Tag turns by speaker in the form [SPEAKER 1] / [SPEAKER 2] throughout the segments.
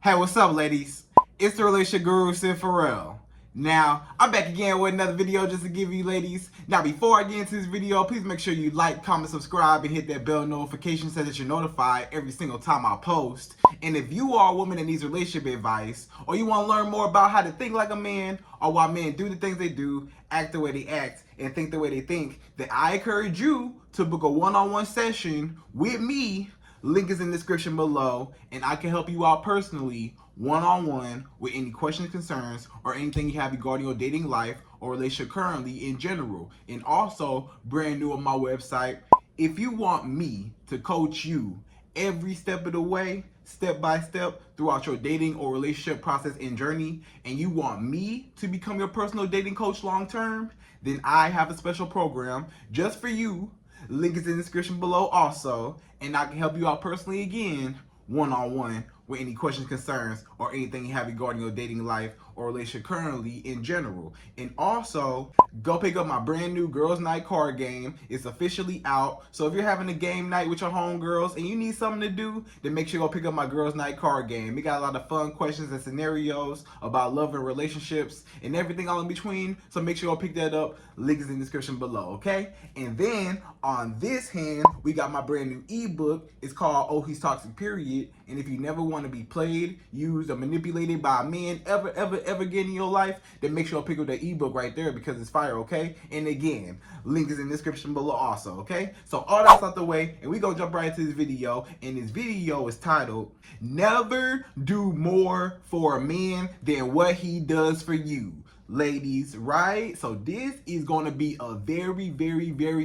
[SPEAKER 1] Hey, what's up, ladies? It's the relationship guru, Sydd Ferrell. Now, I'm back again with another video just to give you ladies. Now, before I get into this video, please make sure you like, comment, subscribe, and hit that bell notification so that you're notified every single time I post. And if you are a woman that needs relationship advice, or you want to learn more about how to think like a man, or why men do the things they do, act the way they act, and think the way they think, then I encourage you to book a one-on-one session with me. Link is in the description below, and I can help you out personally, one-on-one, with any questions, concerns, or anything you have regarding your dating life or relationship currently in general. And also, brand new on my website, if you want me to coach you every step of the way, step by step, throughout your dating or relationship process and journey, and you want me to become your personal dating coach long term, then I have a special program just for you. Link is in the description below also, and I can help you out personally again, one-on-one, with any questions, concerns, or anything you have regarding your dating life or relationship currently in general. And also, go pick up my brand new Girls Night card game. It's officially out. So if you're having a game night with your homegirls and you need something to do, then make sure you go pick up my Girls Night card game. We got a lot of fun questions and scenarios about love and relationships and everything all in between. So make sure you go pick that up. Link is in the description below, okay? And then on this hand, we got my brand new ebook. It's called Oh He's Toxic Period. And if you never want to be played, used, or manipulated by a man ever again in your life, then make sure you pick up the ebook right there because it's fire, okay? And again, link is in the description below also, okay? So all that's out the way, and we gonna jump right into this video. And this video is titled, Never Do More for a Man Than What He Does for You. Ladies, right? So this is going to be a very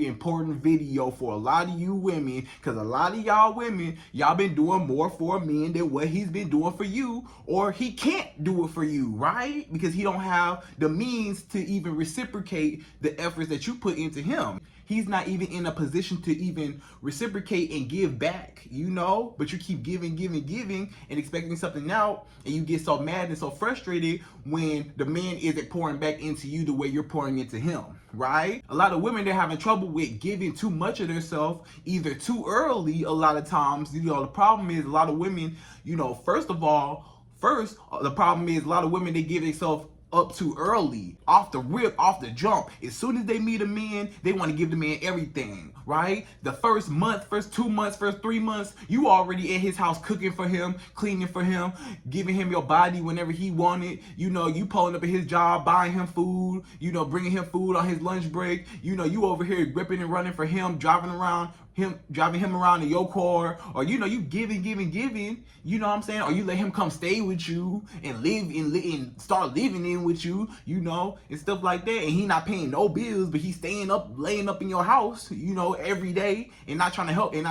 [SPEAKER 1] important video for a lot of you women, because a lot of y'all women, y'all been doing more for a man than what he's been doing for you, or he can't do it for you, right? Because he don't have the means to even reciprocate the efforts that you put into him. He's not even in a position to even reciprocate and give back, you know? But you keep giving and expecting something out, and you get so mad and so frustrated when the man isn't pouring back into you the way you're pouring into him, right? A lot of women, they're having trouble with giving too much of themselves, either too early a lot of times. You know, the problem is a lot of women, you know, first, the problem is a lot of women, they give themselves up too early, off the rip, off the jump. As soon as they meet a man, they want to give the man everything, right? The first month, first 2 months, first 3 months, you already at his house cooking for him, cleaning for him, giving him your body whenever he wanted. You know, you pulling up at his job, buying him food, you know, bringing him food on his lunch break. You know, you over here ripping and running for him, driving him around in your car, or you know, you giving, you know what I'm saying? Or you let him come stay with you and live and start living in with you, you know, and stuff like that. And he not paying no bills, but he's staying up, laying up in your house, you know, every day, and not trying to help, and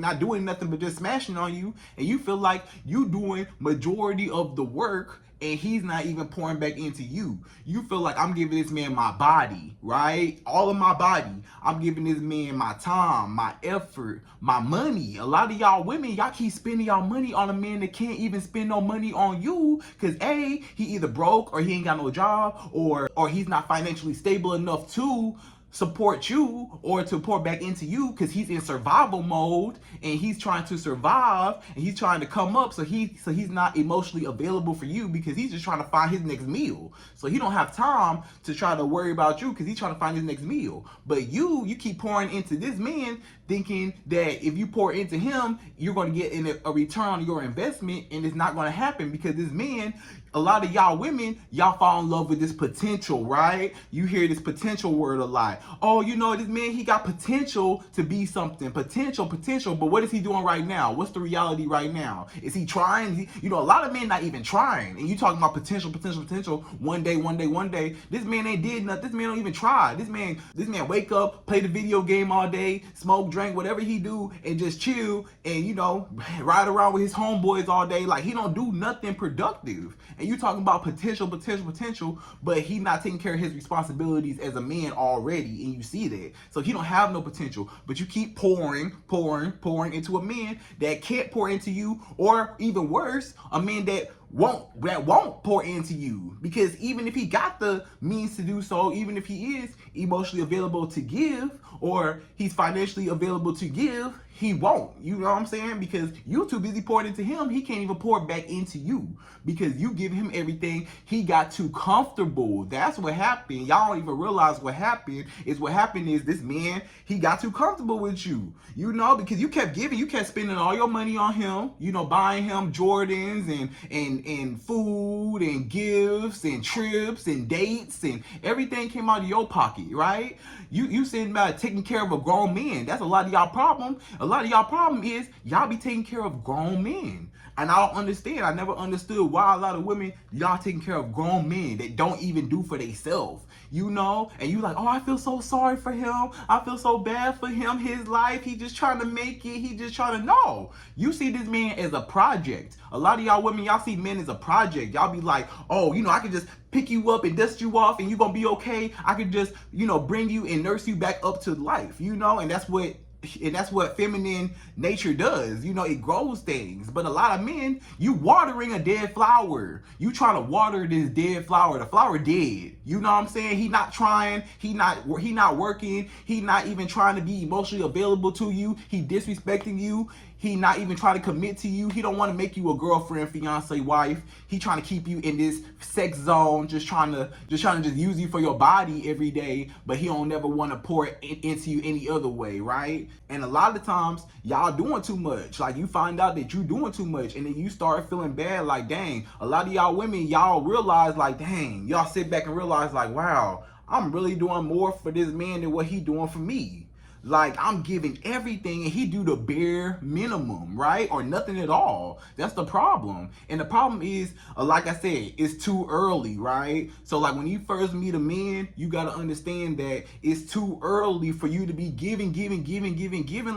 [SPEAKER 1] not doing nothing but just smashing on you. And you feel like you doing majority of the work, and he's not even pouring back into you. You feel like, I'm giving this man my body, right? All of my body. I'm giving this man my time, my effort, my money. A lot of y'all women, y'all keep spending y'all money on a man that can't even spend no money on you, because A, he either broke, or he ain't got no job, or he's not financially stable enough to support you or to pour back into you, because he's in survival mode and he's trying to survive and he's trying to come up, so he's not emotionally available for you, because he's just trying to find his next meal. So he don't have time to try to worry about you, because he's trying to find his next meal. But you keep pouring into this man, thinking that if you pour into him, you're going to get a return on your investment, and it's not going to happen, because this man, a lot of y'all women, y'all fall in love with this potential, right? You hear this potential word a lot. Oh, you know, this man, he got potential to be something. Potential. But what is he doing right now? What's the reality right now? Is he trying? You know, a lot of men not even trying. And you talking about potential. One day. This man ain't did nothing. This man don't even try. This man wake up, play the video game all day, smoke, drink, whatever he do, and just chill and, you know, ride around with his homeboys all day. Like, he don't do nothing productive. And you talking about potential, but he not taking care of his responsibilities as a man already, and you see that. So he don't have no potential, but you keep pouring into a man that can't pour into you, or even worse, a man that won't pour into you, because even if he got the means to do so, even if he is emotionally available to give, or he's financially available to give, he won't. You know what I'm saying? Because you too busy pouring into him, he can't even pour back into you because you give him everything. He got too comfortable. That's what happened. Y'all don't even realize what happened. What happened is this man, he got too comfortable with you. You know, because you kept giving, you kept spending all your money on him, you know, buying him Jordans and food and gifts and trips and dates, and everything came out of your pocket, right? You saying about taking care of a grown man. That's a lot of y'all problem. A lot of y'all problem is y'all be taking care of grown men. And I don't understand. I never understood why a lot of women, y'all taking care of grown men that don't even do for themselves. You know? And you like, oh, I feel so sorry for him. I feel so bad for him. His life, he just trying to make it. He just trying to, no. You see this man as a project. A lot of y'all women, y'all see men as a project. Y'all be like, oh, you know, I could just pick you up and dust you off and you gonna be okay. I could just, you know, bring you and nurse you back up to life, you know? And that's what feminine nature does. You know, it grows things. But a lot of men, you watering a dead flower. You trying to water this dead flower. The flower dead. You know what I'm saying? He not trying. He not working. He not even trying to be emotionally available to you. He disrespecting you. He not even trying to commit to you. He don't want to make you a girlfriend, fiance, wife. He trying to keep you in this sex zone, just trying to use you for your body every day, but he don't never want to pour it into you any other way, right? And a lot of times, y'all doing too much. Like, you find out that you doing too much, and then you start feeling bad, like, dang, a lot of y'all women, y'all realize, like, dang, y'all sit back and realize, like, wow, I'm really doing more for this man than what he doing for me. Like, I'm giving everything and he do the bare minimum, right? Or nothing at all. That's the problem. And the problem is, like I said, it's too early, right? So like when you first meet a man, you got to understand that it's too early for you to be giving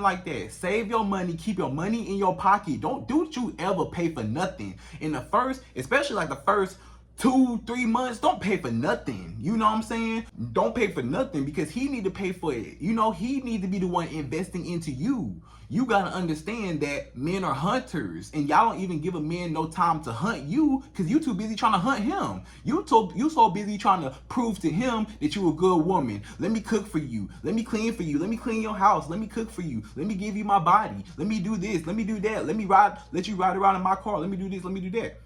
[SPEAKER 1] like that. Save your money, keep your money in your pocket. Don't you ever pay for nothing. In the first, especially like the first 2-3 months, don't pay for nothing. You know what I'm saying? Don't pay for nothing because he need to pay for it. You know, he need to be the one investing into you. You gotta understand that men are hunters, and y'all don't even give a man no time to hunt you because you too busy trying to hunt him. You so busy trying to prove to him that you a good woman. Let me cook for you. Let me clean for you. Let me clean your house. Let me cook for you. Let me give you my body. Let me do this. Let me do that. Let you ride around in my car. Let me do this. Let me do that.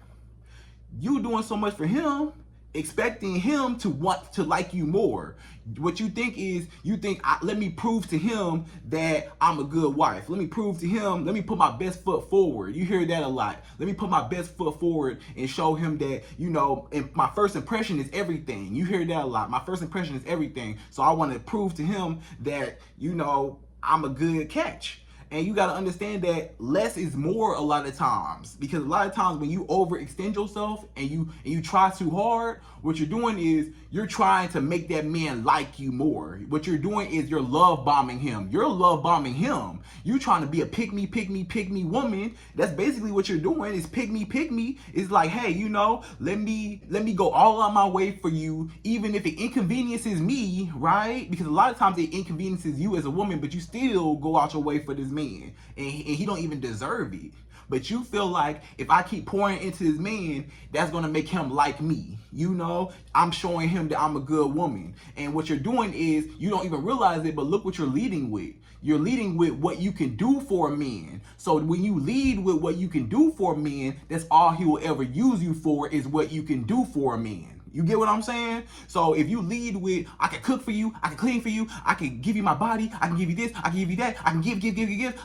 [SPEAKER 1] You doing so much for him, expecting him to want to like you more. What you think is, let me prove to him that I'm a good wife. Let me prove to him, let me put my best foot forward. You hear that a lot. Let me put my best foot forward and show him that, you know, and my first impression is everything. You hear that a lot. My first impression is everything. So I want to prove to him that, you know, I'm a good catch. And you got to understand that less is more a lot of times, because a lot of times when you overextend yourself and you try too hard, what you're doing is you're trying to make that man like you more. What you're doing is you're love bombing him. You're love bombing him. You trying to be a pick me woman. That's basically what you're doing is pick me. It's like, hey, you know, let me go all out my way for you, even if it inconveniences me, right? Because a lot of times it inconveniences you as a woman, but you still go out your way for this man, and he don't even deserve it. But you feel like if I keep pouring into this man, that's going to make him like me. You know, I'm showing him that I'm a good woman. And what you're doing is you don't even realize it, but look what you're leading with. You're leading with what you can do for a man. So when you lead with what you can do for a man, that's all he will ever use you for, is what you can do for a man. You get what I'm saying? So if you lead with, I can cook for you, I can clean for you, I can give you my body, I can give you this, I can give you that, I can give.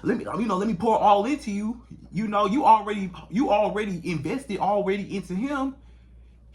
[SPEAKER 1] Let me pour all into you. You know, you already invested into him.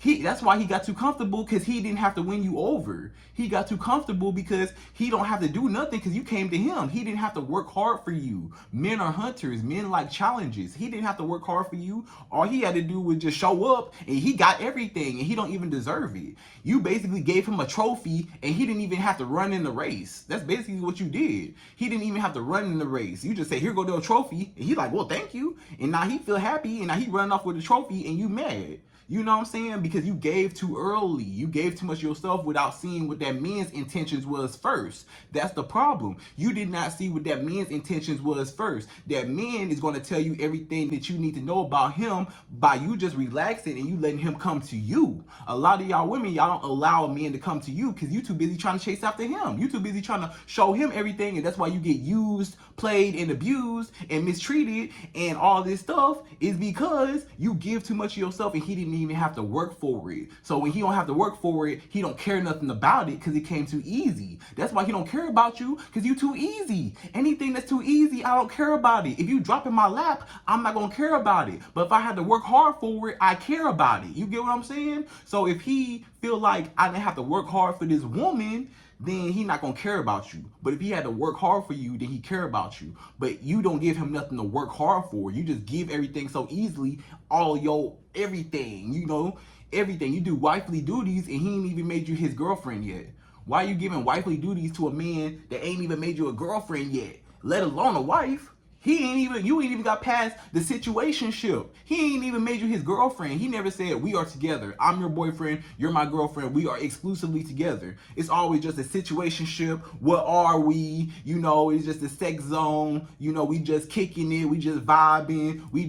[SPEAKER 1] That's why he got too comfortable, because he didn't have to win you over. He got too comfortable because he don't have to do nothing because you came to him. He didn't have to work hard for you. Men are hunters. Men like challenges. He didn't have to work hard for you. All he had to do was just show up, and he got everything, and he don't even deserve it. You basically gave him a trophy, and he didn't even have to run in the race. That's basically what you did. He didn't even have to run in the race. You just say, here go to a trophy, and he's like, well, thank you. And now he feel happy, and now he running off with a trophy, and you mad. You know what I'm saying? Because you gave too early. You gave too much of yourself without seeing what that man's intentions was first. That's the problem. You did not see what that man's intentions was first. That man is going to tell you everything that you need to know about him by you just relaxing and you letting him come to you. A lot of y'all women, y'all don't allow a man to come to you because you too busy trying to chase after him. You too busy trying to show him everything, and that's why you get used, played, and abused, and mistreated, and all this stuff is because you give too much of yourself and he didn't even have to work for it. So when he don't have to work for it, he don't care nothing about it because it came too easy. That's why he don't care about you, because you too easy. Anything that's too easy, I don't care about it. If you drop in my lap, I'm not gonna care about it. But if I had to work hard for it, I care about it. You get what I'm saying? So if he feel like I didn't have to work hard for this woman, then he not gonna care about you. But if he had to work hard for you, then he care about you. But you don't give him nothing to work hard for. You just give everything so easily, all your everything, you know, everything. You do wifely duties and he ain't even made you his girlfriend yet. Why are you giving wifely duties to a man that ain't even made you a girlfriend yet, let alone a wife? You ain't even got past the situationship. He ain't even made you his girlfriend. He never said, we are together. I'm your boyfriend. You're my girlfriend. We are exclusively together. It's always just a situationship. What are we? You know, it's just a sex zone. You know, we just kicking it. We just vibing. We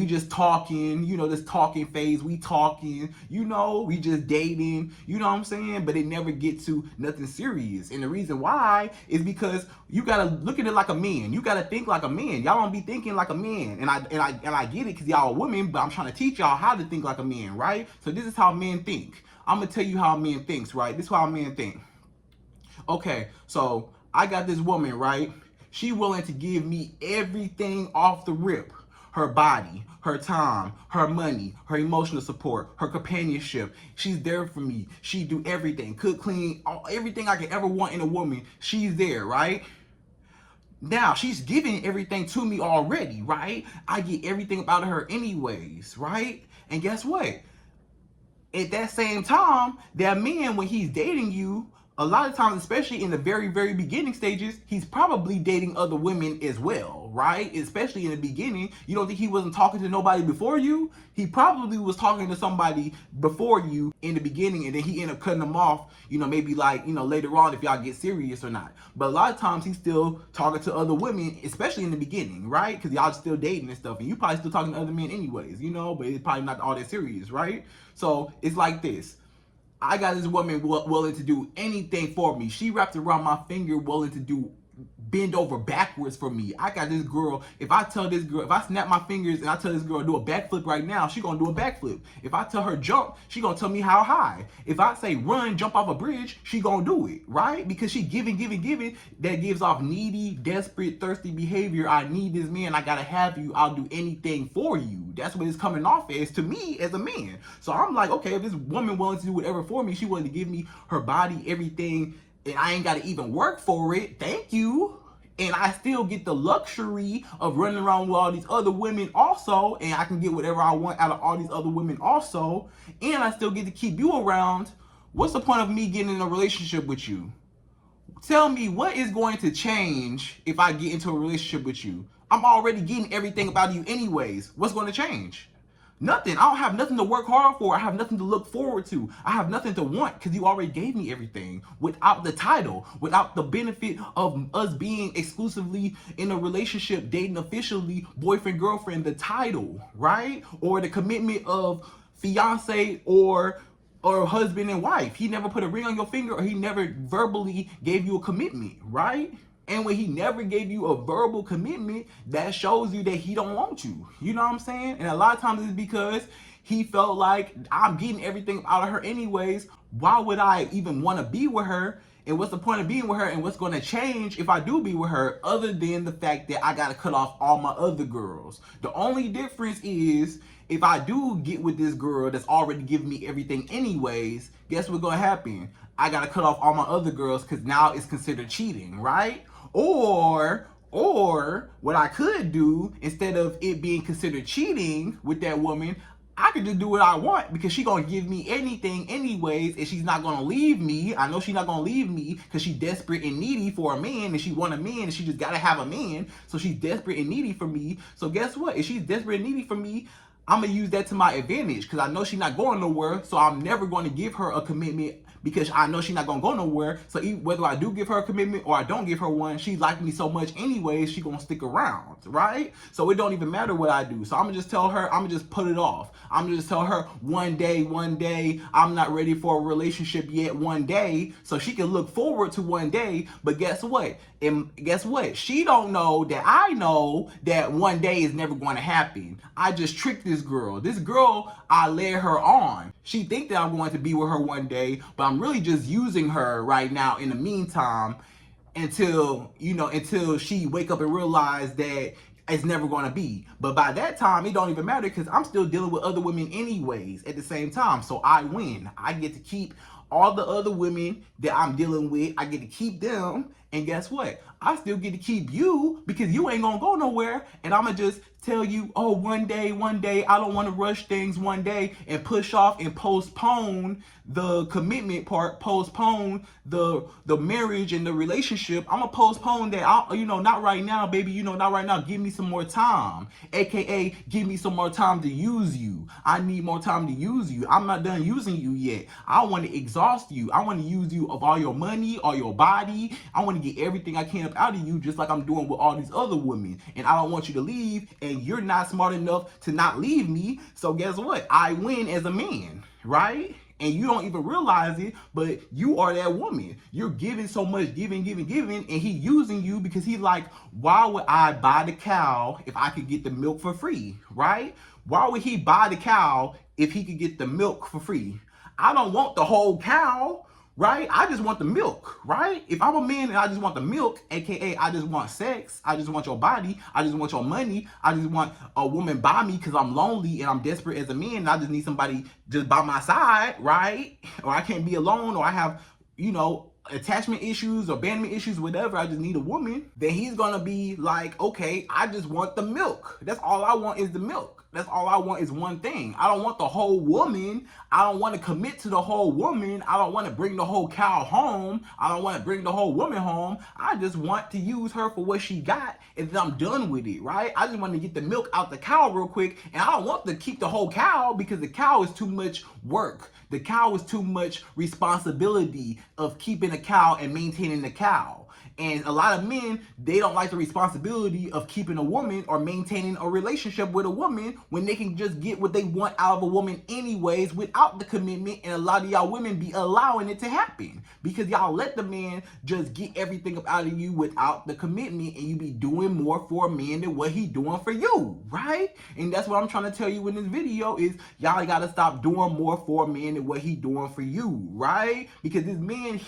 [SPEAKER 1] just talking, you know, this talking phase. We talking, you know, we just dating, you know what I'm saying? But it never get to nothing serious. And the reason why is because you gotta look at it like a man. You gotta think like a man. Y'all don't be thinking like a man. And I get it because y'all are women, but I'm trying to teach y'all how to think like a man, right? So this is how men think. I'm gonna tell you how a man thinks, right? This is how a man think. Okay, so I got this woman, right? She willing to give me everything off the rip. Her body, her time, her money, her emotional support, her companionship. She's there for me. She do everything. Cook, clean, everything I could ever want in a woman. She's there, right? Now, she's giving everything to me already, right? I get everything about her anyways, right? And guess what? At that same time, that man, when he's dating you, a lot of times, especially in the very, very beginning stages, he's probably dating other women as well, right? Especially in the beginning. You don't think he wasn't talking to nobody before you? He probably was talking to somebody before you in the beginning, and then he ended up cutting them off, you know, maybe like, you know, later on if y'all get serious or not. But a lot of times he's still talking to other women, especially in the beginning, right? Because y'all still dating and stuff, and you probably still talking to other men anyways, you know, but it's probably not all that serious, right? So it's like this. I got this woman willing to do anything for me. She wrapped around my finger, willing to bend over backwards for me. I got this girl, if I snap my fingers and I tell this girl do a backflip right now, she gonna do a backflip. If I tell her jump, she gonna tell me how high. If I say run, jump off a bridge, she gonna do it, right? Because she giving, that gives off needy, desperate, thirsty behavior. I need this man, I gotta have you, I'll do anything for you. That's what it's coming off as to me as a man. So I'm like, okay, if this woman willing to do whatever for me, she willing to give me her body, everything, and I ain't gotta even work for it, thank you. And I still get the luxury of running around with all these other women also, and I can get whatever I want out of all these other women also, and I still get to keep you around. What's the point of me getting in a relationship with you? Tell me, what is going to change if I get into a relationship with you? I'm already getting everything about you anyways. What's going to change? Nothing. I don't have nothing to work hard for. I have nothing to look forward to. I have nothing to want because you already gave me everything without the title, without the benefit of us being exclusively in a relationship, dating officially, boyfriend, girlfriend, the title, right? Or the commitment of fiance or husband and wife. He never put a ring on your finger, or he never verbally gave you a commitment, right? And when he never gave you a verbal commitment, that shows you that he don't want you. You know what I'm saying? And a lot of times it's because he felt like, I'm getting everything out of her anyways. Why would I even want to be with her? And what's the point of being with her? And what's going to change if I do be with her, other than the fact that I got to cut off all my other girls? The only difference is, if I do get with this girl that's already giving me everything anyways, guess what's going to happen? I got to cut off all my other girls because now it's considered cheating, right? Or what I could do, instead of it being considered cheating with that woman, I could just do what I want because she's going to give me anything anyways, and she's not going to leave me. I know she's not going to leave me because she's desperate and needy for a man, and she want a man, and she just got to have a man. So she's desperate and needy for me. So guess what? If she's desperate and needy for me, I'm gonna use that to my advantage because I know she's not going nowhere. So I'm never going to give her a commitment because I know she's not gonna go nowhere. So whether I do give her a commitment or I don't give her one, she likes me so much anyway, she gonna stick around, right? So it don't even matter what I do. So I'm gonna just tell her, I'm gonna just put it off. I'm gonna just tell her one day, I'm not ready for a relationship yet one day. So she can look forward to one day, but guess what? And guess what? She don't know that I know that one day is never going to happen. I just tricked this girl. This girl, I led her on. She think that I'm going to be with her one day, but I'm really just using her right now in the meantime until, until she wake up and realize that it's never going to be. But by that time, it don't even matter because I'm still dealing with other women anyways at the same time. So I win. I get to keep all the other women that I'm dealing with. I get to keep them. And guess what? I still get to keep you because you ain't gonna go nowhere. And I'm gonna just tell you, oh, one day, I don't want to rush things one day and push off and postpone the commitment part, postpone the marriage and the relationship. I'm gonna postpone that. Not right now, baby. Not right now. Give me some more time. AKA, give me some more time to use you. I need more time to use you. I'm not done using you yet. I want to exhaust you. I want to use you of all your money, all your body. I want to get everything I can up out of you, just like I'm doing with all these other women. And I don't want you to leave, and you're not smart enough to not leave me. So guess what? I win as a man, right? And you don't even realize it, but you are that woman. You're giving so much, giving, and he using you because he's like, why would I buy the cow if I could get the milk for free, right? Why would he buy the cow if he could get the milk for free? I don't want the whole cow, right? I just want the milk, right? If I'm a man and I just want the milk, AKA I just want sex, I just want your body, I just want your money, I just want a woman by me because I'm lonely and I'm desperate as a man and I just need somebody just by my side, right? Or I can't be alone, or I have, attachment issues or abandonment issues, whatever, I just need a woman, then he's gonna be like, okay, I just want the milk. That's all I want is the milk. That's all I want is one thing. I don't want the whole woman. I don't want to commit to the whole woman. I don't want to bring the whole cow home. I don't want to bring the whole woman home. I just want to use her for what she got and then I'm done with it, right? I just want to get the milk out the cow real quick, and I don't want to keep the whole cow because the cow is too much work. The cow is too much responsibility of keeping a cow and maintaining the cow. And a lot of men, they don't like the responsibility of keeping a woman or maintaining a relationship with a woman when they can just get what they want out of a woman anyways without the commitment. And a lot of y'all women be allowing it to happen because y'all let the man just get everything up out of you without the commitment, and you be doing more for a man than what he doing for you, right? And that's what I'm trying to tell you in this video is y'all gotta stop doing more for a man than what he doing for you, right? Because this man,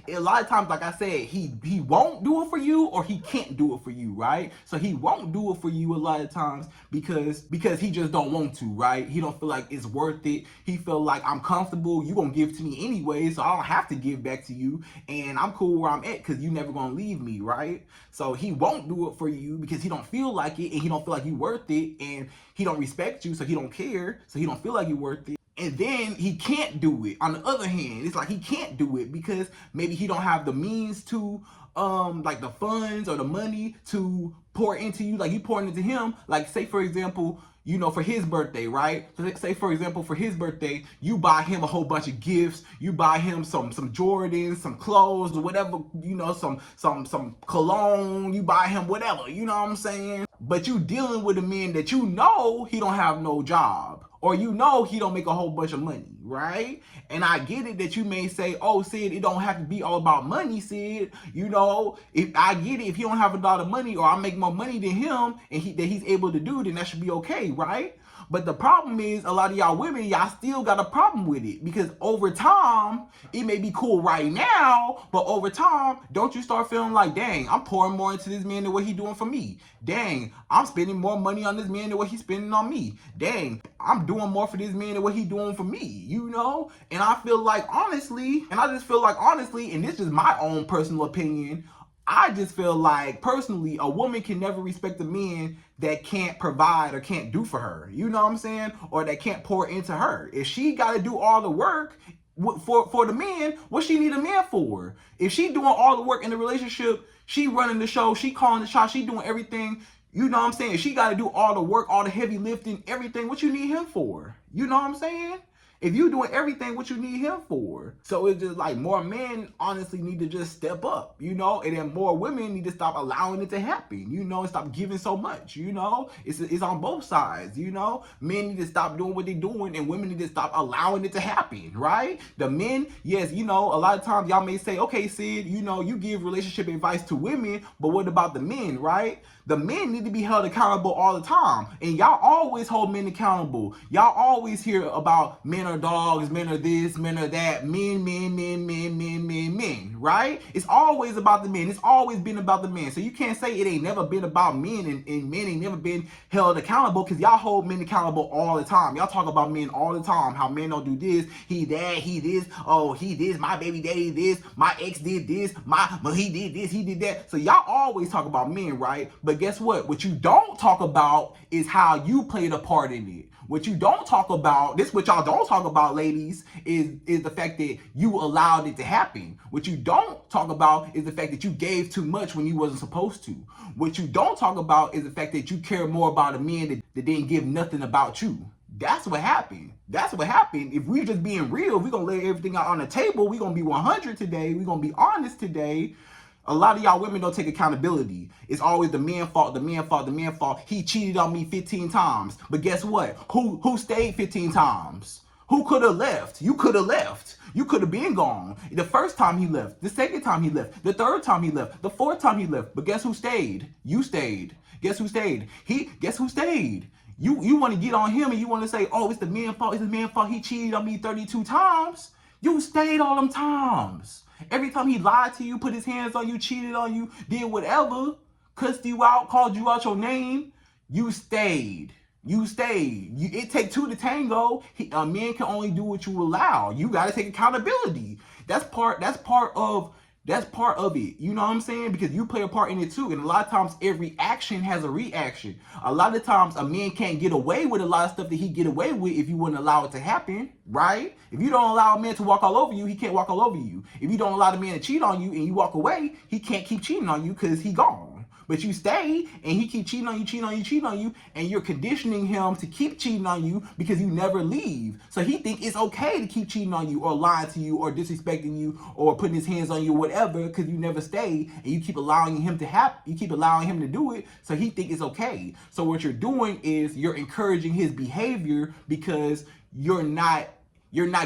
[SPEAKER 1] a lot of times, like I said, he won't do it for you or he can't do it for you, right? So he won't do it for you a lot of times because he just don't want to, right? He don't feel like it's worth it. He feel like I'm comfortable, you gonna give to me anyway, so I don't have to give back to you, and I'm cool where I'm at because you never gonna leave me, right? So he won't do it for you because he don't feel like it, and he don't feel like you worth it, and he don't respect you, so he don't care, so he don't feel like you worth it. And then he can't do it. On the other hand, it's like he can't do it because maybe he don't have the means to like the funds or the money to pour into you, like you pouring into him. Like say for example, for his birthday, right? So say for example, for his birthday, you buy him a whole bunch of gifts. You buy him some Jordans, some clothes, or whatever, some cologne. You buy him whatever, you know what I'm saying? But you dealing with a man that he don't have no job, or he don't make a whole bunch of money, right? And I get it that you may say, oh, Sydd, it don't have to be all about money, Sydd. If I get it, if he don't have a lot of money or I make more money than him and that he's able to do, then that should be okay, right? But the problem is a lot of y'all women, y'all still got a problem with it because over time, it may be cool right now, but over time, don't you start feeling like, dang, I'm pouring more into this man than what he doing for me. Dang, I'm spending more money on this man than what he's spending on me. Dang, I'm doing more for this man than what he's doing for me, And I feel like honestly, and this is my own personal opinion, I just feel like personally a woman can never respect a man that can't provide or can't do for her, you know what I'm saying, or that can't pour into her. If she got to do all the work for the man, what she need a man for? If she doing all the work in the relationship, she running the show, she calling the shots, she doing everything, You know what I'm saying? She got to do all the work, all the heavy lifting, everything. What you need him for? You know what I'm saying? If you doing everything what you need him for. So it's just like more men honestly need to just step up, you know, and then more women need to stop allowing it to happen, you know, and stop giving so much, you know. It's on both sides, you know. Men need to stop doing what they're doing, and women need to stop allowing it to happen, right? The men, yes, you know, a lot of times y'all may say, okay, Sid, you know, you give relationship advice to women, but what about the men, right? The men need to be held accountable all the time. And y'all always hold men accountable. Y'all always hear about men are dogs, men are this, men are that, men, right? It's always about the men. It's always been about the men. So you can't say it ain't never been about men, and men ain't never been held accountable, because y'all hold men accountable all the time. Y'all talk about men all the time, how men don't do this, he that, he this, oh, he this, my baby daddy this, my ex did this, he did this, he did that. So y'all always talk about men, right? But guess what? What you don't talk about is how you played a part in it. What you don't talk about, this what y'all don't talk about, ladies, is the fact that you allowed it to happen. What you don't talk about is the fact that you gave too much when you wasn't supposed to. What you don't talk about is the fact that you care more about a man that didn't give nothing about you. That's what happened. That's what happened. If we're just being real, we're going to lay everything out on the table. We're going to be 100 today. We're going to be honest today. A lot of y'all women don't take accountability. It's always the man's fault, the man's fault, the man's fault. He cheated on me 15 times. But guess what? Who stayed 15 times? Who could have left? You could have left. You could have been gone. The first time he left, the second time he left, the third time he left, the fourth time he left. But guess who stayed? You stayed. Guess who stayed? Guess who stayed? You want to get on him and you want to say, oh, it's the man's fault, it's the man's fault. He cheated on me 32 times. You stayed all them times. Every time he lied to you, put his hands on you, cheated on you, did whatever, cussed you out, called you out your name, you stayed. You stayed. It takes two to tango. A man can only do what you allow. You got to take accountability. That's part of it. You know what I'm saying? Because you play a part in it too. And a lot of times every action has a reaction. A lot of times a man can't get away with a lot of stuff that he get away with if you wouldn't allow it to happen, right? If you don't allow a man to walk all over you, he can't walk all over you. If you don't allow the man to cheat on you and you walk away, he can't keep cheating on you because he gone. But you stay and he keep cheating on you, and you're conditioning him to keep cheating on you because you never leave. So he think it's okay to keep cheating on you or lying to you or disrespecting you or putting his hands on you or whatever, because you never stay and you keep allowing him to do it. So he think it's okay. So what you're doing is you're encouraging his behavior because you're not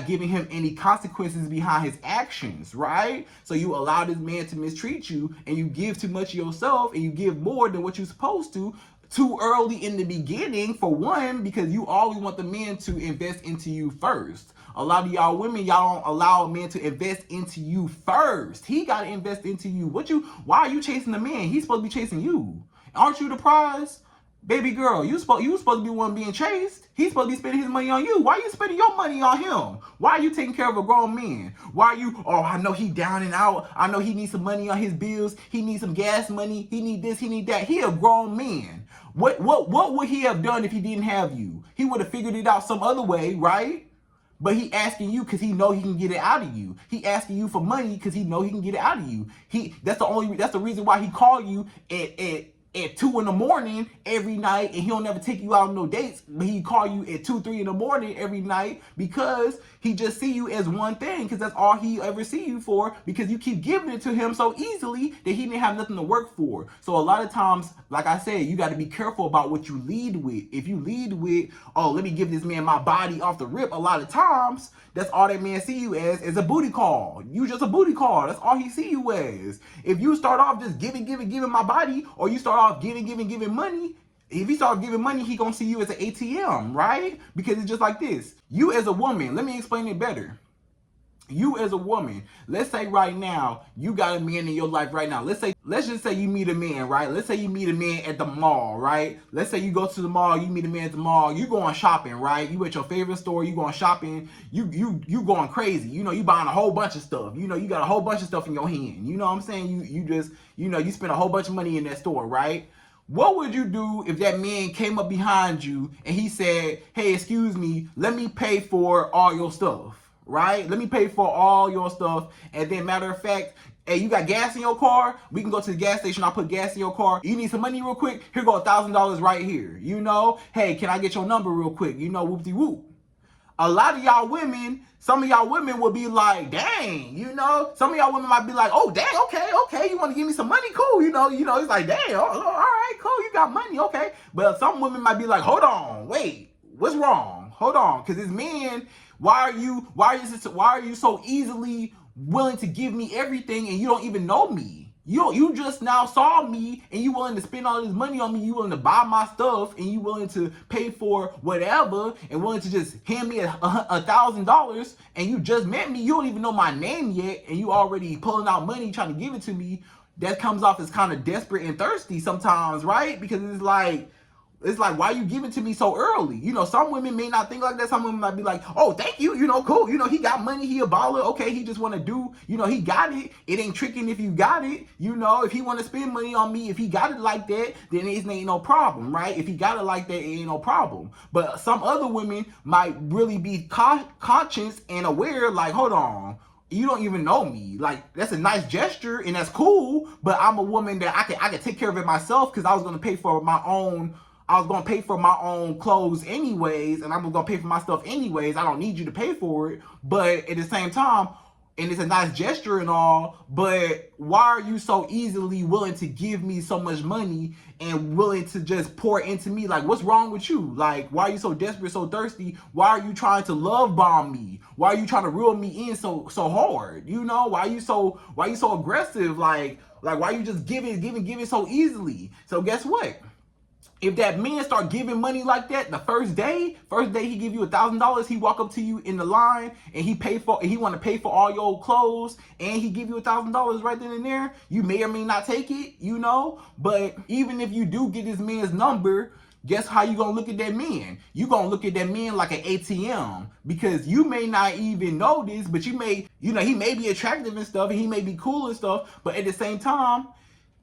[SPEAKER 1] giving him any consequences behind his actions, right? So you allow this man to mistreat you, and you give too much of yourself, and you give more than what you're supposed to too early in the beginning, for one, because you always want the man to invest into you first. A lot of y'all women, y'all don't allow a man to invest into you first. He got to invest into you. Why are you chasing the man? He's supposed to be chasing you. Aren't you the prize? Baby girl, you supposed to be one being chased. He's supposed to be spending his money on you. Why are you spending your money on him? Why are you taking care of a grown man? Why are you, oh, I know he down and out. I know he needs some money on his bills. He needs some gas money. He need this, he need that. He a grown man. What would he have done if he didn't have you? He would have figured it out some other way, right? But he asking you because he know he can get it out of you. He asking you for money because he know he can get it out of you. That's the reason why he called you at 2 in the morning every night, and he'll never take you out on no dates, but he call you at 2, 3 in the morning every night because he just see you as one thing, because that's all he ever see you for, because you keep giving it to him so easily that he didn't have nothing to work for. So a lot of times, like I said, you got to be careful about what you lead with. If you lead with, oh, let me give this man my body off the rip, a lot of times, that's all that man see you as a booty call. You just a booty call. That's all he see you as. If you start off just giving my body, or you start off giving money, if he start giving money, he gonna see you as an ATM, right? Because it's just like this. You as a woman, let me explain it better. You as a woman, let's say right now, you got a man in your life right now. Let's just say you meet a man, right? Let's say you meet a man at the mall, right? Let's say you go to the mall, you meet a man at the mall, you going shopping, right? You at your favorite store, you going shopping, you going crazy. You know, you buying a whole bunch of stuff. You know, you got a whole bunch of stuff in your hand. You know what I'm saying? You just, you know, you spend a whole bunch of money in that store, right? What would you do if that man came up behind you and he said, hey, excuse me, let me pay for all your stuff? Right? Let me pay for all your stuff. And then, matter of fact, Hey, you got gas in your car? We can go to the gas station. I'll put gas in your car. You need some money real quick? Here go $1,000 right here. You know, hey, can I get your number real quick? You know, whoop-de-whoop. A lot of y'all women, some of y'all women will be like, dang, you know, some of y'all women might be like, oh, dang, okay, you want to give me some money? Cool, you know, it's like, dang, all right, cool, you got money, okay. But some women might be like, hold on, wait, what's wrong? Hold on, because it's men, why are you so easily willing to give me everything and you don't even know me? You just now saw me and you willing to spend all this money on me. You willing to buy my stuff and you willing to pay for whatever and willing to just hand me $1,000 and you just met me. You don't even know my name yet and you already pulling out money trying to give it to me. That comes off as kind of desperate and thirsty sometimes, right? Because it's like, why you give it to me so early? You know, some women may not think like that. Some women might be like, oh, thank you, you know, cool. You know, he got money, he a baller. Okay, he just want to do, you know, he got it. It ain't tricking if you got it. You know, if he want to spend money on me, if he got it like that, then it ain't no problem, right? If he got it like that, it ain't no problem. But some other women might really be conscious and aware, like, hold on, you don't even know me. Like, that's a nice gesture and that's cool, but I'm a woman that I can take care of it myself because I was going to pay for my own clothes anyways, and I'm gonna pay for my stuff anyways. I don't need you to pay for it. But at the same time, and it's a nice gesture and all, but why are you so easily willing to give me so much money and willing to just pour into me? Like, what's wrong with you? Like, why are you so desperate, so thirsty? Why are you trying to love bomb me? Why are you trying to reel me in so hard? You know, why are you so aggressive? Like why are you just giving so easily? So guess what? If that man start giving money like that, the first day he give you $1,000, he walk up to you in the line and he want to pay for all your clothes and he give you $1,000 right then and there, you may or may not take it, you know. But even if you do get this man's number, guess how you gonna look at that man? You gonna look at that man like an ATM, because you may not even know this, but you may, you know, he may be attractive and stuff and he may be cool and stuff, but at the same time,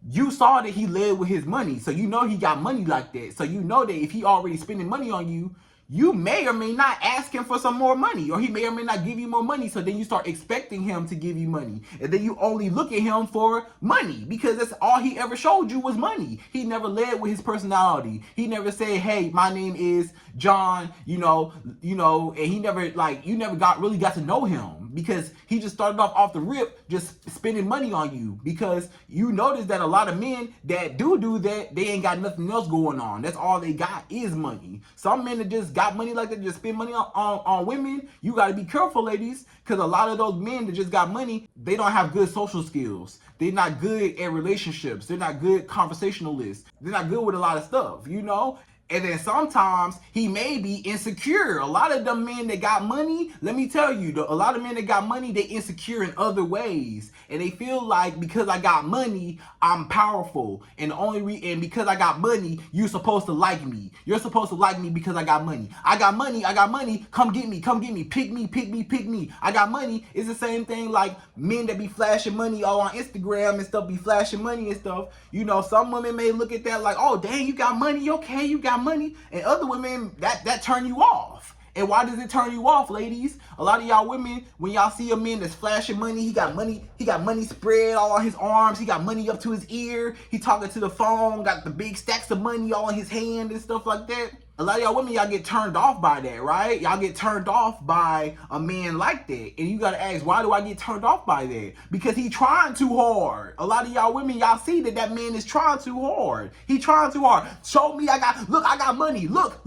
[SPEAKER 1] you saw that he led with his money. So you know he got money like that. So you know that if he already spending money on you, you may or may not ask him for some more money, or he may or may not give you more money. So then you start expecting him to give you money. And then you only look at him for money because that's all he ever showed you was money. He never led with his personality. He never said, hey, my name is John, you know, and he never, like, you never really got to know him because he just started off the rip just spending money on you. Because you notice that a lot of men that do that, they ain't got nothing else going on. That's all they got is money. Some men that just got money like that, just spend money on women, you got to be careful, ladies, because a lot of those men that just got money, they don't have good social skills. They're not good at relationships. They're not good conversationalists. They're not good with a lot of stuff, you know? And then sometimes he may be insecure. A lot of them men that got money, let me tell you, a lot of men that got money, they insecure in other ways. And they feel like because I got money, I'm powerful. And and because I got money, you're supposed to like me. You're supposed to like me because I got money. I got money, come get me, pick me. I got money. It's the same thing like men that be flashing money all on Instagram and stuff, be flashing money and stuff. You know, some women may look at that like, oh, dang, you got money, okay, you got money. And other women, that turn you off. And why does it turn you off, ladies? A lot of y'all women, when y'all see a man that's flashing money, he got money spread all on his arms, he got money up to his ear, he talking to the phone, got the big stacks of money all in his hand and stuff like that. A lot of y'all women, y'all get turned off by that, right? Y'all get turned off by a man like that. And you gotta ask, why do I get turned off by that? Because he trying too hard. A lot of y'all women, y'all see that man is trying too hard. He trying too hard. Show me I got money. Look,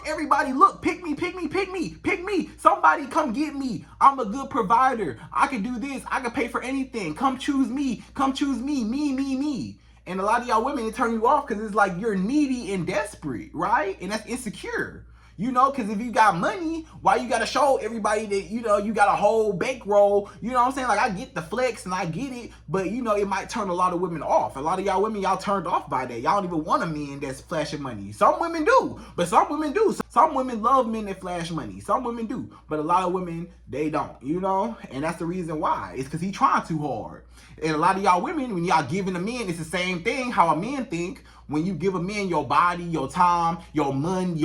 [SPEAKER 1] everybody, look, pick me. Somebody come get me. I'm a good provider. I can do this. I can pay for anything. Come choose me. Me. And a lot of y'all women, it turn you off because it's like you're needy and desperate, right? And that's insecure. You know, because if you got money, why you got to show everybody that, you know, you got a whole bankroll? You know what I'm saying? Like, I get the flex and I get it, but, you know, it might turn a lot of women off. A lot of y'all women, y'all turned off by that. Y'all don't even want a man that's flashing money. Some women do, but some women do. Some women love men that flash money. Some women do, but a lot of women, they don't, you know? And that's the reason why. It's because he trying too hard. And a lot of y'all women, when y'all giving a man, it's the same thing how a man think. When you give a man your body, your time, your money,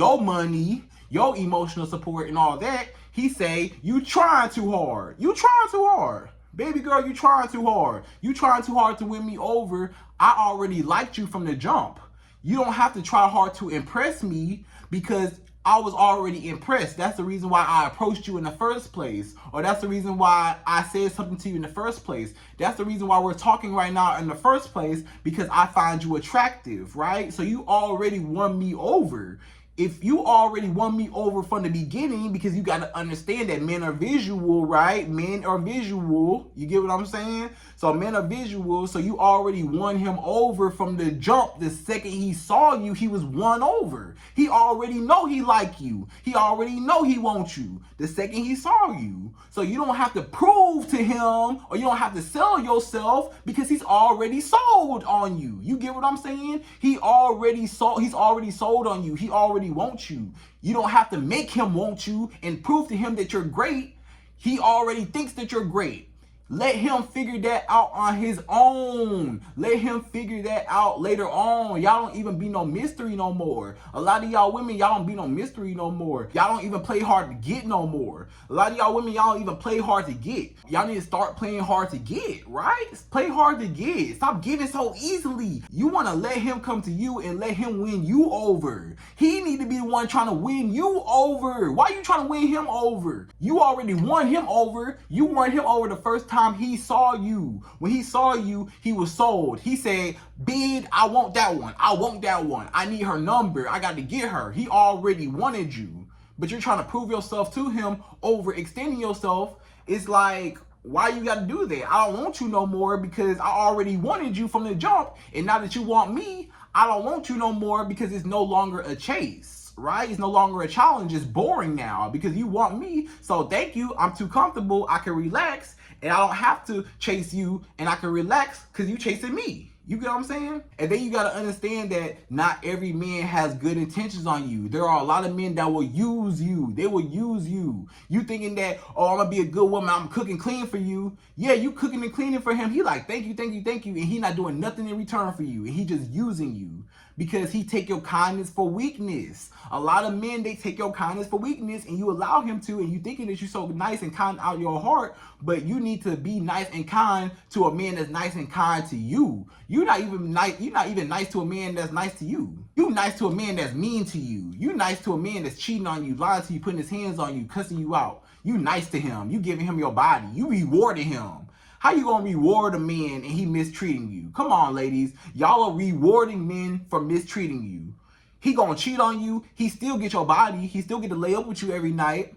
[SPEAKER 1] your emotional support and all that, he say, you trying too hard. You trying too hard. Baby girl, you trying too hard. You trying too hard to win me over. I already liked you from the jump. You don't have to try hard to impress me because I was already impressed. That's the reason why I approached you in the first place. Or that's the reason why I said something to you in the first place. That's the reason why we're talking right now in the first place, because I find you attractive, right? So you already won me over. If you already won me over from the beginning, because you got to understand that men are visual, right? Men are visual. You get what I'm saying? So men are visual. So you already won him over from the jump. The second he saw you, he was won over. He already know he like you. He already know he wants you the second he saw you. So you don't have to prove to him, or you don't have to sell yourself, because he's already sold on you. You get what I'm saying? He's already sold on you. He already wants you. You don't have to make him want you and prove to him that you're great. He already thinks that you're great. Let him figure that out on his own. Let him figure that out later on. Y'all don't even be no mystery no more. A lot of y'all women, y'all don't be no mystery no more. Y'all don't even play hard to get no more. A lot of y'all women, y'all don't even play hard to get. Y'all need to start playing hard to get, right? Play hard to get. Stop giving so easily. You want to let him come to you and let him win you over. He need to be the one trying to win you over. Why are you trying to win him over? You already won him over. You won him over the first time he saw you. When he saw you, he was sold. He said, bid, I want that one. I want that one. I need her number. I got to get her. He already wanted you. But you're trying to prove yourself to him, overextending yourself. It's like, why you got to do that? I don't want you no more because I already wanted you from the jump. And now that you want me, I don't want you no more because it's no longer a chase. Right? It's no longer a challenge. It's boring now because you want me. So thank you. I'm too comfortable. I can relax and I don't have to chase you, and I can relax because you chasing me. You get what I'm saying? And then you got to understand that not every man has good intentions on you. There are a lot of men that will use you. They will use you. You thinking that, oh, I'm going to be a good woman. I'm cooking clean for you. Yeah, you cooking and cleaning for him. He like, thank you, thank you, thank you. And he not doing nothing in return for you. And he just using you because he take your kindness for weakness. A lot of men, they take your kindness for weakness and you allow him to, and you thinking that you're so nice and kind out your heart, but you need to be nice and kind to a man that's nice and kind to you. You're not even nice to a man that's nice to you. You nice to a man that's mean to you. You nice to a man that's cheating on you, lying to you, putting his hands on you, cussing you out. You nice to him. You giving him your body. You rewarding him. How you gonna reward a man and he mistreating you? Come on, ladies. Y'all are rewarding men for mistreating you. He gonna cheat on you. He still get your body. He still get to lay up with you every night.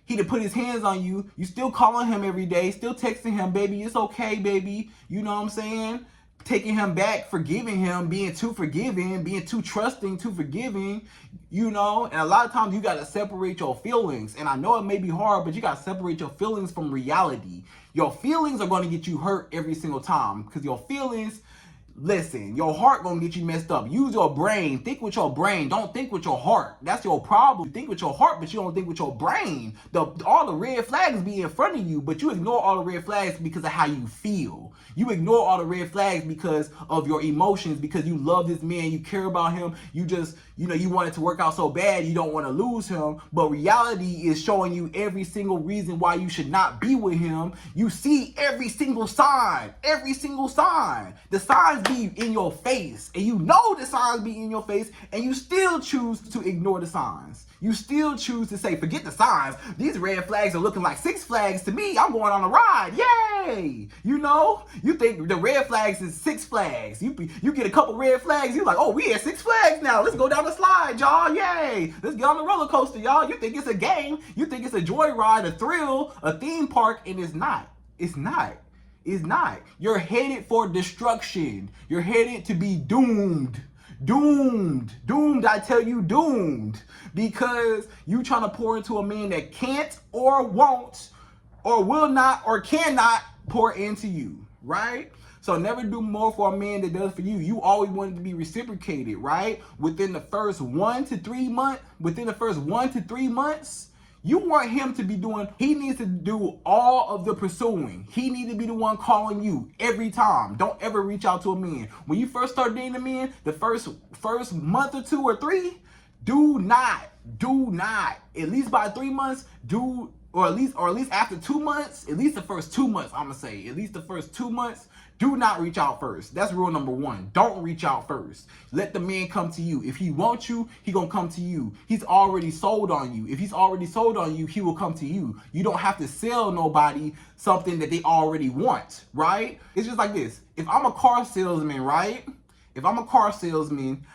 [SPEAKER 1] He to put his hands on you. You still calling him every day. Still texting him, baby, it's okay, baby. You know what I'm saying? Taking him back, forgiving him, being too forgiving, being too trusting, too forgiving, you know? And a lot of times you got to separate your feelings. And I know it may be hard, but you got to separate your feelings from reality. Your feelings are going to get you hurt every single time because your feelings, listen, your heart going to get you messed up. Use your brain. Think with your brain. Don't think with your heart. That's your problem. You think with your heart, but you don't think with your brain. All the red flags be in front of you, but you ignore all the red flags because of how you feel. You ignore all the red flags because of your emotions, because you love this man, you care about him, you just, you want it to work out so bad, you don't want to lose him, but reality is showing you every single reason why you should not be with him. You see every single sign. The signs be in your face, and you know the signs be in your face, and you still choose to ignore the signs. You still choose to say, forget the signs. These red flags are looking like Six Flags to me. I'm going on a ride. Yay! You think the red flags is Six Flags. You get a couple red flags. You're like, oh, we at Six Flags now. Let's go down the slide, y'all. Yay! Let's get on the roller coaster, y'all. You think it's a game. You think it's a joyride, a thrill, a theme park, and it's not. It's not. It's not. You're headed for destruction. You're headed to be doomed. Doomed, I tell you, doomed. Because you trying to pour into a man that can't or won't or will not or cannot pour into you, right? So never do more for a man that does for you. You always want it to be reciprocated, right? Within the first 1 to 3 months, you want him to be he needs to do all of the pursuing. He needs to be the one calling you every time. Don't ever reach out to a man. When you first start dating a man, the first month or 2 or 3, do not, at least by 3 months, do or at least after 2 months, at least the first 2 months, I'm gonna say, at least the first 2 months, do not reach out first. That's rule number one. Don't reach out first. Let the man come to you. If he wants you, he gonna come to you. He's already sold on you. If he's already sold on you, he will come to you. You don't have to sell nobody something that they already want, right? It's just like this. If I'm a car salesman, right? If I'm a car salesman,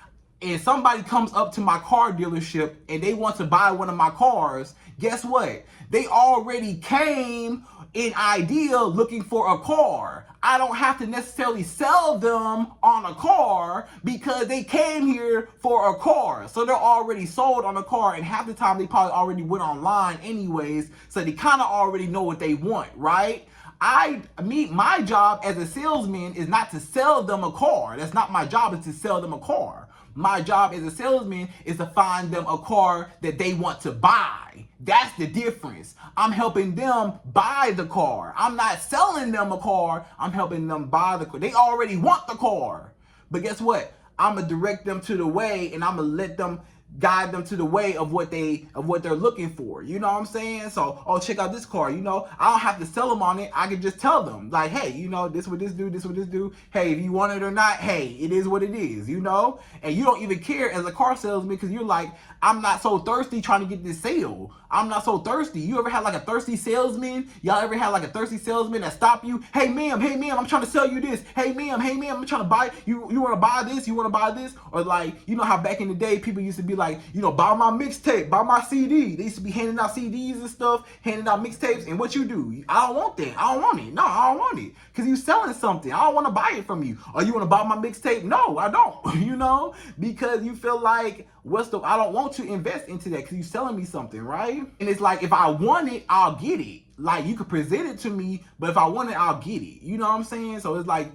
[SPEAKER 1] and somebody comes up to my car dealership and they want to buy one of my cars, guess what? They already came in idea looking for a car. I don't have to necessarily sell them on a car because they came here for a car. So they're already sold on a car, and half the time they probably already went online anyways, so they kind of already know what they want, right? My job as a salesman is not to sell them a car. That's not my job, is to sell them a car. My job as a salesman is to find them a car that they want to buy. That's the difference. I'm helping them buy the car. I'm not selling them a car. I'm helping them buy the car. They already want the car. But guess what? I'm going to direct them to the way, and I'm going to let them guide them to the way of what they're looking for. You know what I'm saying? So, oh, check out this car. You know, I don't have to sell them on it. I can just tell them, like, hey, you know, this what this do, this what this do. Hey, if you want it or not, hey, it is what it is, you know? And you don't even care as a car salesman, because you're like, I'm not so thirsty trying to get this sale. I'm not so thirsty. You ever had like a thirsty salesman? Y'all ever had like a thirsty salesman that stop you? Hey ma'am, I'm trying to sell you this. Hey ma'am, I'm trying to buy, you want to buy this? You want to buy this? Or like, you know how back in the day, people used to be like, you know, buy my mixtape, buy my CD. They used to be handing out CDs and stuff, handing out mixtapes. And what you do? I don't want that. I don't want it. No, I don't want it. Because you selling something. I don't want to buy it from you. Or you want to buy my mixtape? No, I don't. You know? Because you feel like, I don't want to invest into that because you're selling me something, right? And it's like, if I want it, I'll get it. Like, you could present it to me, but if I want it, I'll get it. You know what I'm saying? So it's like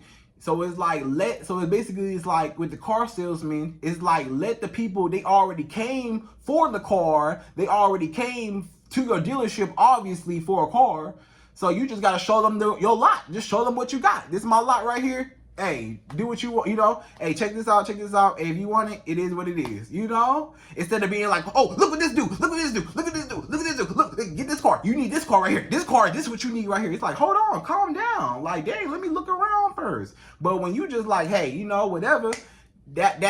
[SPEAKER 1] with the car salesman, it's like, let the people, they already came for the car. They already came to your dealership, obviously, for a car. So you just got to show them your lot. Just show them what you got. This is my lot right here. Hey, do what you want, you know? Hey, check this out. Hey, if you want it, it is what it is, you know? Instead of being like, oh, look what this do. Look get this car. You need this car right here. This is what you need right here. It's like, hold on, calm down. Like, dang, let me look around first. But when you just like, hey, you know, whatever, that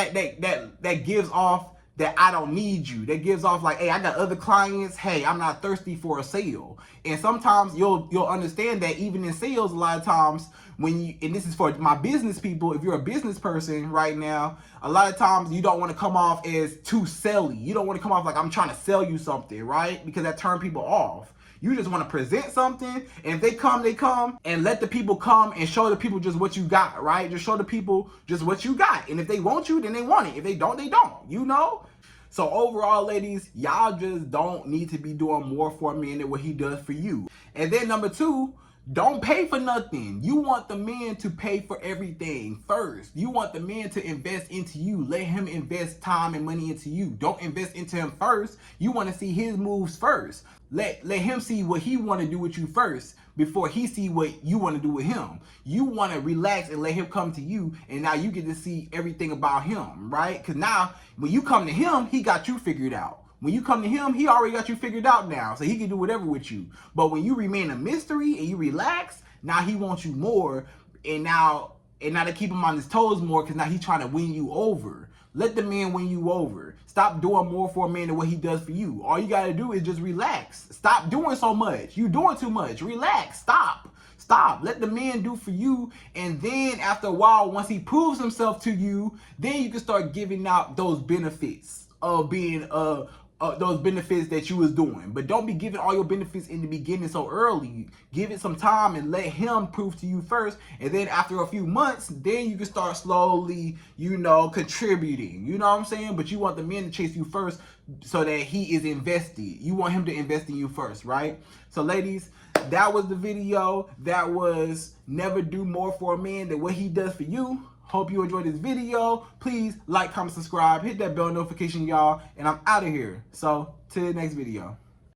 [SPEAKER 1] gives off that I don't need you. That gives off like, hey, I got other clients. Hey, I'm not thirsty for a sale. And sometimes you'll understand that even in sales, a lot of times and this is for my business people, if you're a business person right now, a lot of times you don't want to come off as too selly. You don't want to come off like I'm trying to sell you something, right? Because that turns people off. You just want to present something, and if they come, and let the people come and show the people just what you got, right? Just show the people just what you got. And if they want you, then they want it. If they don't, they don't, you know? So overall, ladies, y'all just don't need to be doing more for a man than what he does for you. And then number two, don't pay for nothing. You want the man to pay for everything first. You want the man to invest into you. Let him invest time and money into you. Don't invest into him first. You want to see his moves first. Let him see what he want to do with you first before he see what you want to do with him. You want to relax and let him come to you, and now you get to see everything about him, right? Because now when you come to him, he got you figured out. When you come to him, he already got you figured out now, so he can do whatever with you. But when you remain a mystery and you relax, now he wants you more, and now to keep him on his toes more, because now he's trying to win you over. Let the man win you over. Stop doing more for a man than what he does for you. All you got to do is just relax. Stop doing so much. You doing too much. Relax. Stop. Let the man do for you. And then after a while, once he proves himself to you, then you can start giving out those benefits of being those benefits that you was doing. But don't be giving all your benefits in the beginning so early. Give it some time and let him prove to you first. And then after a few months, then you can start slowly, you know, contributing. You know what I'm saying? But you want the man to chase you first so that he is invested. You want him to invest in you first, right? So ladies, that was the video. That was never do more for a man than what he does for you. Hope you enjoyed this video. Please like, comment, subscribe, hit that bell notification, y'all. And I'm out of here. So, till the next video.